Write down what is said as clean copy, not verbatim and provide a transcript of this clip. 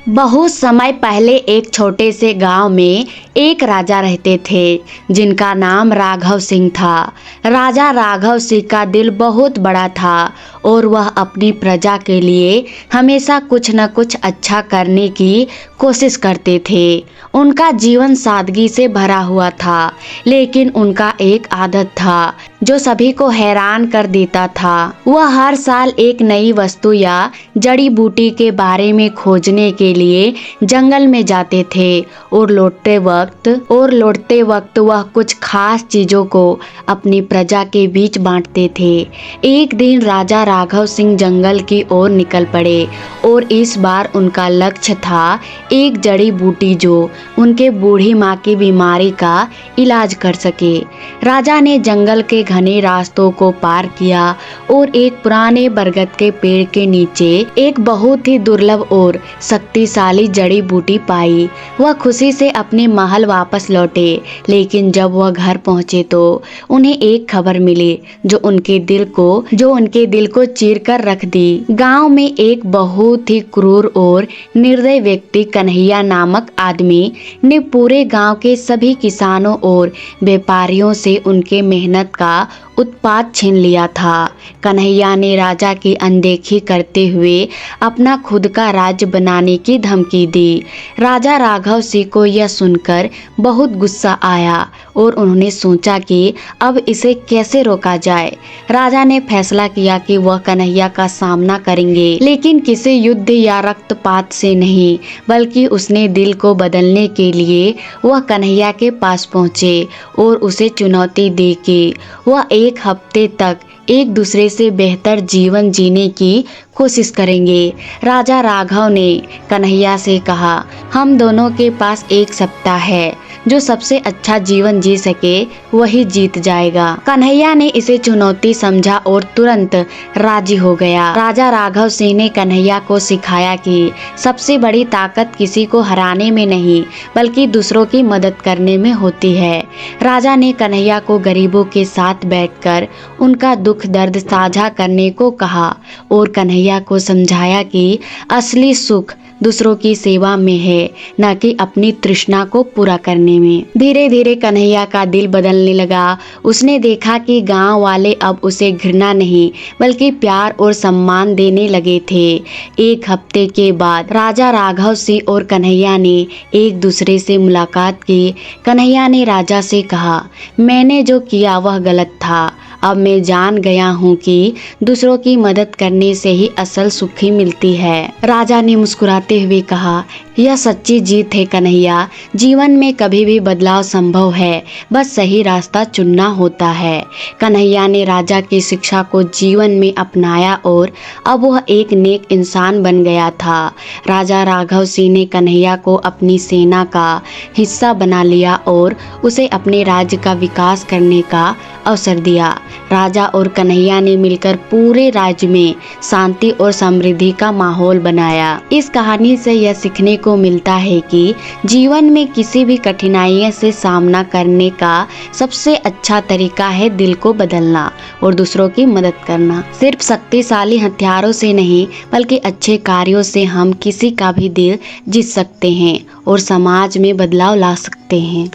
बहुत समय पहले एक छोटे से गांव में एक राजा रहते थे जिनका नाम राघव सिंह था। राजा राघव सिंह का दिल बहुत बड़ा था और वह अपनी प्रजा के लिए हमेशा कुछ न कुछ अच्छा करने की कोशिश करते थे। उनका जीवन सादगी से भरा हुआ था, लेकिन उनका एक आदत था जो सभी को हैरान कर देता था। वह हर साल एक नई वस्तु या जड़ी बूटी के बारे में खोजने के लिए जंगल में जाते थे और लौटते वक्त वह कुछ खास चीजों को अपनी प्रजा के बीच बांटते थे। एक दिन राजा राघव सिंह जंगल की ओर निकल पड़े और इस बार उनका लक्ष्य था एक जड़ी बूटी जो उनके बूढ़ी माँ की बीमारी का इलाज कर सके। राजा ने जंगल के घने रास्तों को पार किया और एक पुराने बरगद के पेड़ के नीचे एक बहुत ही दुर्लभ और शक्तिशाली जड़ी बूटी पाई। वह खुशी से अपने महल वापस लौटे, लेकिन जब वह घर पहुंचे तो उन्हें एक खबर मिली जो उनके दिल को चीर कर रख दी। गांव में एक बहुत ही क्रूर और निर्दयी व्यक्ति कन्हैया नामक आदमी ने पूरे गांव के सभी किसानों और व्यापारियों से उनके मेहनत का उत्पाद छीन लिया था। कन्हैया ने राजा की अनदेखी करते हुए अपना खुद का राज्य बनाने की धमकी दी। राजा राघव सिंह को यह सुनकर बहुत गुस्सा आया और उन्होंने सोचा कि अब इसे कैसे रोका जाए। राजा ने फैसला किया कि वह कन्हैया का सामना करेंगे, लेकिन किसी युद्ध या रक्तपात से नहीं, बल्कि उसने दिल को बदलने के लिए वह कन्हैया के पास पहुंचे और उसे चुनौती दी कि वह एक हफ्ते तक एक दूसरे से बेहतर जीवन जीने की कोशिश करेंगे। राजा राघव ने कन्हैया से कहा, हम दोनों के पास एक सप्ताह है, जो सबसे अच्छा जीवन जी सके वही जीत जाएगा। कन्हैया ने इसे चुनौती समझा और तुरंत राजी हो गया। राजा राघव सिंह ने कन्हैया को सिखाया कि सबसे बड़ी ताकत किसी को हराने में नहीं, बल्कि दूसरों की मदद करने में होती है। राजा ने कन्हैया को गरीबों के साथ बैठकर उनका दुख दर्द साझा करने को कहा और कन्हैया को समझाया कि असली सुख दूसरों की सेवा में है, न कि अपनी तृष्णा को पूरा करने में। धीरे धीरे कन्हैया का दिल बदलने लगा। उसने देखा कि गांव वाले अब उसे घृणा नहीं, बल्कि प्यार और सम्मान देने लगे थे। एक हफ्ते के बाद राजा राघव सिंह और कन्हैया ने एक दूसरे से मुलाकात की। कन्हैया ने राजा से कहा, मैंने जो किया वह गलत था। अब मैं जान गया हूँ कि दूसरों की मदद करने से ही असल सुखी मिलती है। राजा ने मुस्कुराते हुए कहा, यह सच्ची जीत है कन्हैया। जीवन में कभी भी बदलाव संभव है, बस सही रास्ता चुनना होता है। कन्हैया ने राजा की शिक्षा को जीवन में अपनाया और अब वह एक नेक इंसान बन गया था। राजा राघव सिंह ने कन्हैया को अपनी सेना का हिस्सा बना लिया और उसे अपने राज्य का विकास करने का अवसर दिया। राजा और कन्हैया ने मिलकर पूरे राज्य में शांति और समृद्धि का माहौल बनाया। इस कहानी से यह सीखने को मिलता है कि जीवन में किसी भी कठिनाई से सामना करने का सबसे अच्छा तरीका है दिल को बदलना और दूसरों की मदद करना। सिर्फ शक्तिशाली हथियारों से नहीं, बल्कि अच्छे कार्यों से हम किसी का भी दिल जीत सकते हैं और समाज में बदलाव ला सकते हैं।